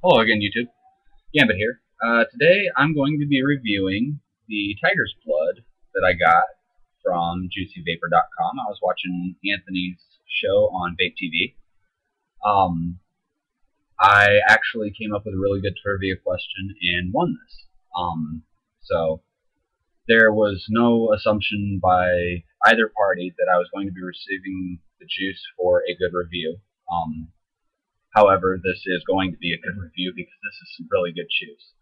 Hello again, YouTube. Gambit here. Today I'm going to be reviewing the Tiger's Blood that I got from JuicyVapor.com. I was watching Anthony's show on Vape TV. I actually came up with a really good trivia question and won this. So there was no assumption by either party that I was going to be receiving the juice for a good review. However, this is going to be a good review because this is some really good juice.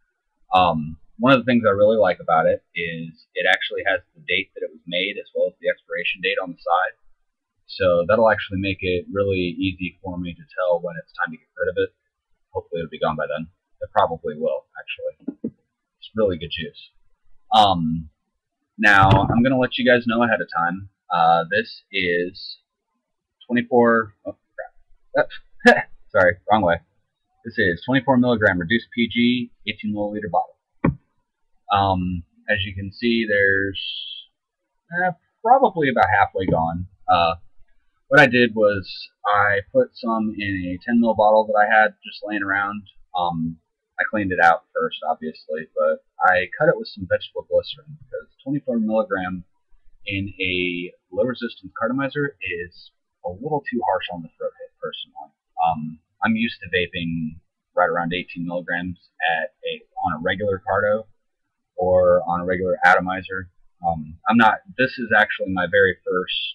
One of the things I really like about it is it actually has the date that it was made as well as the expiration date on the side. So that'll actually make it really easy for me to tell when it's time to get rid of it. Hopefully it'll be gone by then. It probably will, actually. It's really good juice. Now, I'm going to let you guys know ahead of time. This is 24... Oh, crap. Sorry, wrong way. This is 24 milligram reduced PG, 18 milliliter bottle. As you can see, there's probably about halfway gone. What I did was I put some in a 10 ml bottle that I had just laying around. I cleaned it out first, obviously, but I cut it with some vegetable glycerin because 24 milligram in a low resistance cartomizer is a little too harsh on the throat hit, personally. I'm used to vaping right around 18 milligrams on a regular carto or on a regular atomizer. This is actually my very first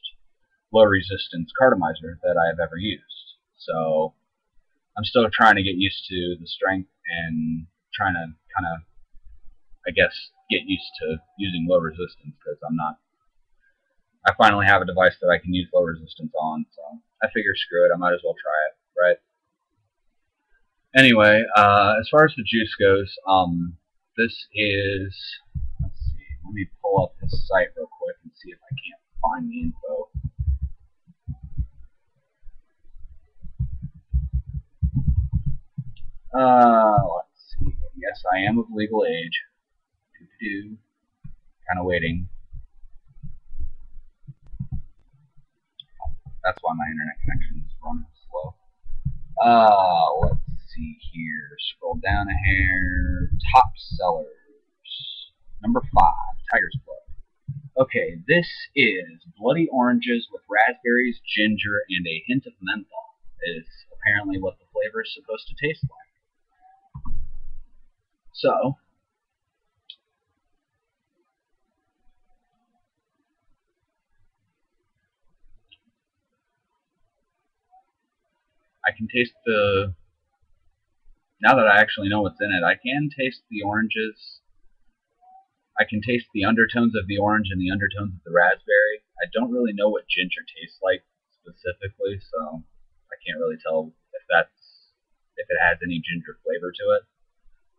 low resistance cartomizer that I have ever used. So I'm still trying to get used to the strength and trying to kind of, I guess, get used to using low resistance because I finally have a device that I can use low resistance on, so I figure screw it, I might as well try it, right? Anyway, as far as the juice goes, this is, let's see, let me pull up his site real quick and see if I can't find the info. Let's see, yes, I am of legal age. Kind of waiting. That's why my internet connection is running slow. Let's see here. Scroll down a hair. Top sellers. Number 5, Tiger's Blood. Okay, this is bloody oranges with raspberries, ginger, and a hint of menthol. Is apparently what the flavor is supposed to taste like. So, I can taste now that I actually know what's in it, I can taste the oranges. I can taste the undertones of the orange and the undertones of the raspberry. I don't really know what ginger tastes like specifically, so I can't really tell if it has any ginger flavor to it.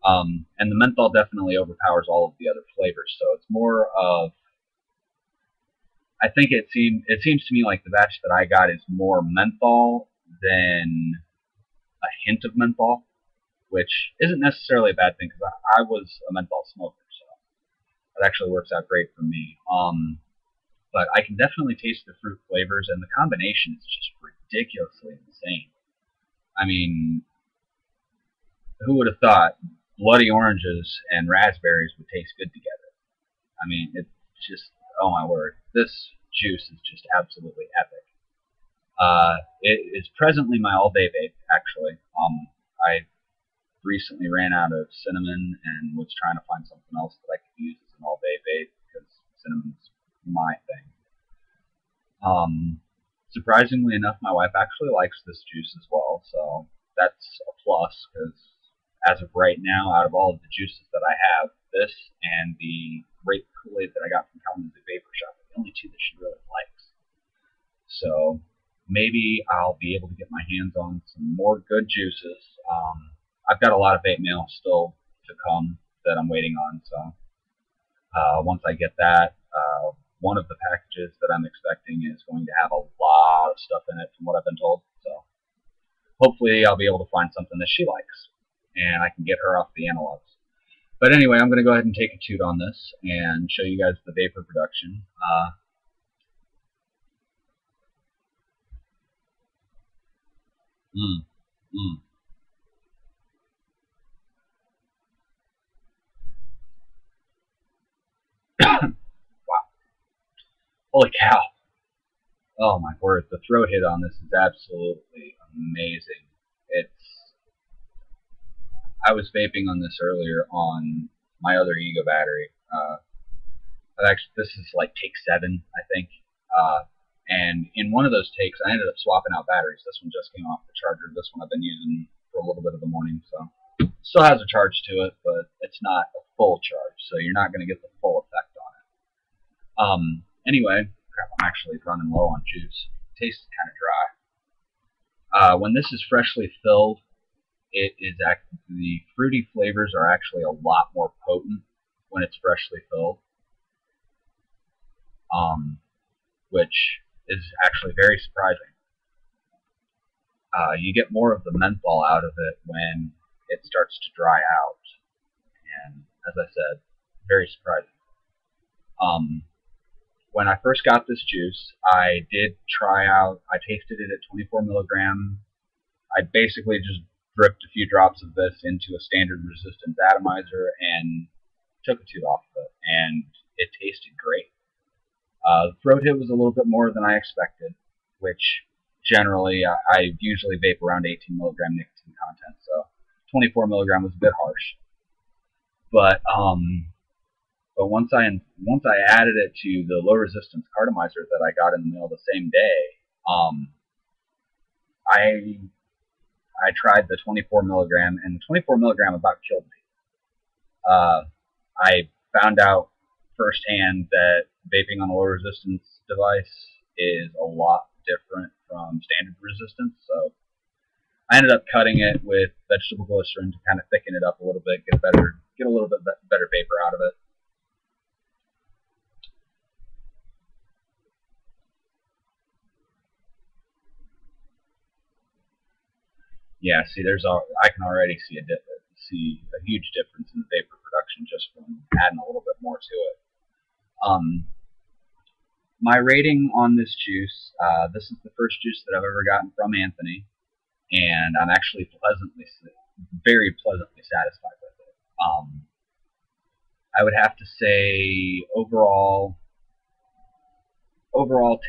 And the menthol definitely overpowers all of the other flavors, so it's more of, I think it seems to me like the batch that I got is more menthol than a hint of menthol, which isn't necessarily a bad thing because I was a menthol smoker, so it actually works out great for me. But I can definitely taste the fruit flavors, and the combination is just ridiculously insane. I mean, who would have thought bloody oranges and raspberries would taste good together? I mean, it's just, oh my word, this juice is just absolutely epic. It is presently my all-day vape, actually. I recently ran out of cinnamon and was trying to find something else that I could use as an all-day vape because cinnamon's my thing. Surprisingly enough, my wife actually likes this juice as well, so that's a plus because as of right now, out of all of the juices that I have, this and the grape Kool-Aid that I got from Kalamazoo Vapor Shop are the only two that she really likes. So maybe I'll be able to get my hands on some more good juices. I've got a lot of vape mail still to come that I'm waiting on, so once I get that, one of the packages that I'm expecting is going to have a lot of stuff in it from what I've been told, so hopefully I'll be able to find something that she likes, and I can get her off the analogs. But anyway, I'm going to go ahead and take a toot on this and show you guys the vapor production. Mm, mm. Holy cow! Oh my word, the throat hit on this is absolutely amazing. It's I was vaping on this earlier on my other Ego battery. Actually, this is like take 7, I think. And in one of those takes, I ended up swapping out batteries. This one just came off the charger. This one I've been using for a little bit of the morning, so still has a charge to it, but it's not a full charge, so you're not going to get the full effect on it. Anyway, crap, I'm actually running low on juice. It tastes kind of dry. When this is freshly filled, the fruity flavors are actually a lot more potent when it's freshly filled, which is actually very surprising. You get more of the menthol out of it when it starts to dry out, and as I said, very surprising. When I first got this juice, I did try out, I tasted it at 24 milligram. I basically just dripped a few drops of this into a standard resistance atomizer and took a toot off of it, and it tasted great. The throat hit was a little bit more than I expected, which generally I usually vape around 18 milligram nicotine content, so 24 milligram was a bit harsh. But once I added it to the low resistance cartomizer that I got in the mail the same day, I tried the 24 milligram, and the 24 milligram about killed me. I found out firsthand that vaping on a low resistance device is a lot different from standard resistance, so I ended up cutting it with vegetable glycerin to kind of thicken it up a little bit, get a little bit better vapor out of it. Yeah, see, I can already see a huge difference in the vapor production just from adding a little bit more to it. My rating on this juice, this is the first juice that I've ever gotten from Anthony, and I'm actually very pleasantly satisfied with it. I would have to say overall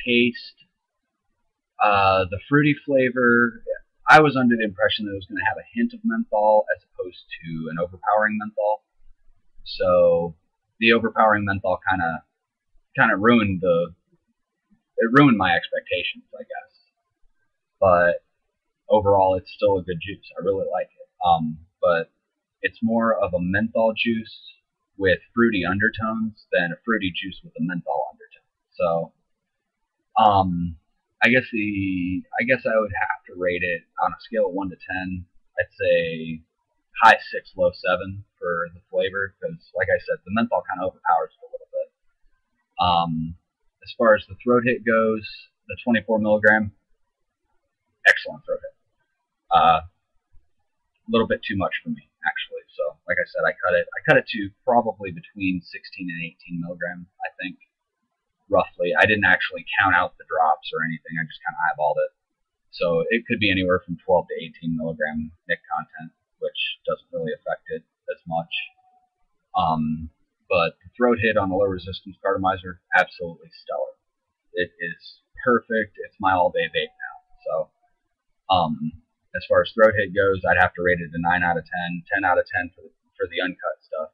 taste, the fruity flavor, I was under the impression that it was going to have a hint of menthol as opposed to an overpowering menthol. So the overpowering menthol kind of ruined my expectations, I guess. But overall, it's still a good juice. I really like it. But it's more of a menthol juice with fruity undertones than a fruity juice with a menthol undertone. So, I guess I would have to rate it on a scale of 1 to 10. I'd say high 6, low 7 for the flavor, because, like I said, the menthol kind of overpowers it a little bit. As far as the throat hit goes, the 24 milligram, excellent throat hit. A little bit too much for me, actually. So, like I said, I cut it to probably between 16 and 18 milligram, I think, roughly. I didn't actually count out the drops or anything. I just kind of eyeballed it. So it could be anywhere from 12 to 18 milligram nic content, which doesn't really affect it as much. But the throat hit on the low resistance cartomizer, absolutely stellar. It is perfect. It's my all-day vape now. So, as far as throat hit goes, I'd have to rate it a 9 out of 10, 10 out of 10 for the uncut stuff.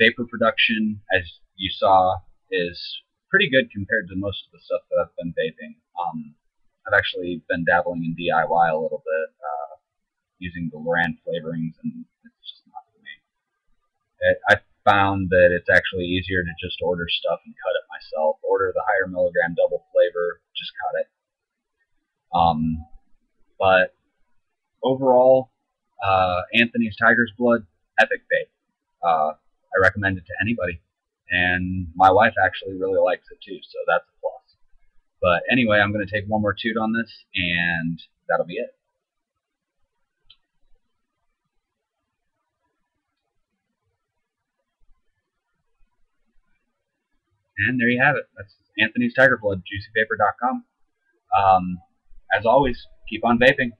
Vapor production, as you saw, is pretty good compared to most of the stuff that I've been vaping. I've actually been dabbling in DIY a little bit, using the Loran flavorings, and it's just not for me. I found that it's actually easier to just order stuff and cut it myself. Order the higher milligram double flavor, just cut it. But overall, Anthony's Tiger's Blood, epic vape. I recommend it to anybody, and my wife actually really likes it too, so that's a plus. But anyway, I'm going to take one more toot on this, and that'll be it. And there you have it. That's Anthony's Tiger Blood, juicyvapor.com. As always, keep on vaping.